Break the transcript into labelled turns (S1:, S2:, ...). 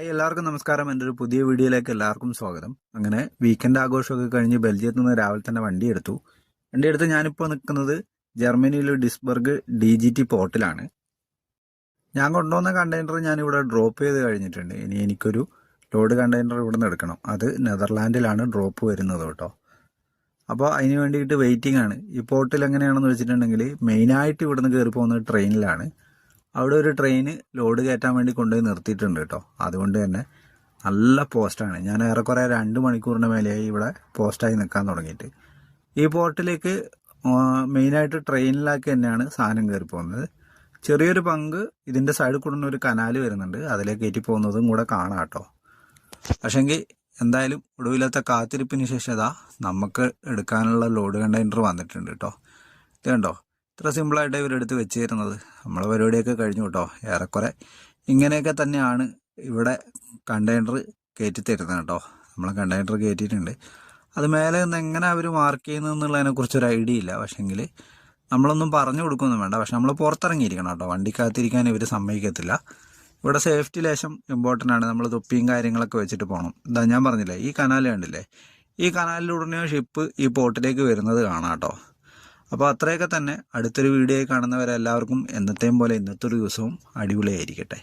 S1: എല്ലാവർക്കും നമസ്കാരം. എൻ്റെ ഒരു പുതിയ വീഡിയോയിലേക്ക് എല്ലാവർക്കും സ്വാഗതം. അങ്ങനെ വീക്കെൻഡ് ആഘോഷമൊക്കെ കഴിഞ്ഞ് ബെൽജിയത്തിൽ നിന്ന് രാവിലെ തന്നെ വണ്ടിയെടുത്ത് ഞാനിപ്പോൾ നിൽക്കുന്നത് ജർമ്മനിയിലെ ഡിസ്ബർഗ് DGT പോർട്ടിലാണ്. ഞാൻ കൊണ്ടുവന്ന കണ്ടെയ്നർ ഞാനിവിടെ ഡ്രോപ്പ് ചെയ്ത് കഴിഞ്ഞിട്ടുണ്ട്. ഇനി എനിക്കൊരു ലോഡ് കണ്ടെയ്നർ ഇവിടെ നിന്ന് എടുക്കണം. അത് നെതർലാൻഡിലാണ് ഡ്രോപ്പ് വരുന്നത് കേട്ടോ. അപ്പോൾ അതിന് വേണ്ടിയിട്ട് വെയിറ്റിംഗ് ആണ്. ഈ പോർട്ടിൽ എങ്ങനെയാണെന്ന് വെച്ചിട്ടുണ്ടെങ്കിൽ മെയിനായിട്ട് ഇവിടെ നിന്ന് കയറി പോകുന്നത് ട്രെയിനിലാണ്. അവിടെ ഒരു ട്രെയിന് ലോഡ് കയറ്റാൻ വേണ്ടി കൊണ്ടുപോയി നിർത്തിയിട്ടുണ്ട് കേട്ടോ. അതുകൊണ്ട് തന്നെ നല്ല പോസ്റ്റാണ്. ഞാൻ ഏറെക്കുറെ 2 മണിക്കൂറിന് മേലെയായി ഇവിടെ പോസ്റ്റായി നിൽക്കാൻ തുടങ്ങിയിട്ട്. ഈ പോർട്ടിലേക്ക് മെയിനായിട്ട് ട്രെയിനിലാക്കി തന്നെയാണ് സാധനം കയറി പോകുന്നത്. ചെറിയൊരു പങ്ക് ഇതിൻ്റെ സൈഡിൽ കൂടെ ഒരു കനാല് വരുന്നുണ്ട്, അതിലേക്ക് കയറ്റി പോകുന്നതും കൂടെ കാണാം കേട്ടോ. പക്ഷെങ്കിൽ എന്തായാലും ഒടുവിലത്തെ കാത്തിരിപ്പിന് ശേഷം നമുക്ക് എടുക്കാനുള്ള ലോഡ് കണ്ടെയ്നർ വന്നിട്ടുണ്ട് കേട്ടോ. ഇത് കണ്ടോ, ഇത്ര സിമ്പിളായിട്ട് ഇവരെടുത്ത് വെച്ച് തരുന്നത്. നമ്മളെ പരിപാടിയൊക്കെ കഴിഞ്ഞു കേട്ടോ. ഏറെക്കുറെ ഇങ്ങനെയൊക്കെ തന്നെയാണ് ഇവിടെ കണ്ടെയ്നർ കയറ്റി തരുന്നത് കേട്ടോ. നമ്മൾ കണ്ടെയ്നർ കയറ്റിയിട്ടുണ്ട്. അത് മേലെ നിന്ന് എങ്ങനെ അവർ മാർക്ക് ചെയ്യുന്നതെന്നുള്ളതിനെക്കുറിച്ചൊരു ഐഡിയ ഇല്ല. പക്ഷേങ്കിൽ നമ്മളൊന്നും പറഞ്ഞു കൊടുക്കുകയൊന്നും വേണ്ട. പക്ഷെ നമ്മൾ പുറത്തിറങ്ങിയിരിക്കണം കേട്ടോ. വണ്ടിക്കകത്തിരിക്കാൻ ഇവർ സമ്മതിക്കത്തില്ല. ഇവിടെ സേഫ്റ്റി ലേശം ഇമ്പോർട്ടൻ്റ് ആണ്. നമ്മൾ തൊപ്പിയും കാര്യങ്ങളൊക്കെ വെച്ചിട്ട് പോകണം. ഇതാ ഞാൻ പറഞ്ഞില്ലേ, ഈ കനാൽ കണ്ടില്ലേ, ഈ കനാലിലൂടെയോ ഷിപ്പ് ഈ പോർട്ടിലേക്ക് വരുന്നത് കാണാം കേട്ടോ. അപ്പോൾ അത്രയൊക്കെ തന്നെ. അടുത്തൊരു വീഡിയോ കാണുന്നവരെല്ലാവർക്കും എന്നത്തെയും പോലെ ഇന്നത്തെ ഒരു ദിവസവും അടിപൊളിയായിരിക്കട്ടെ.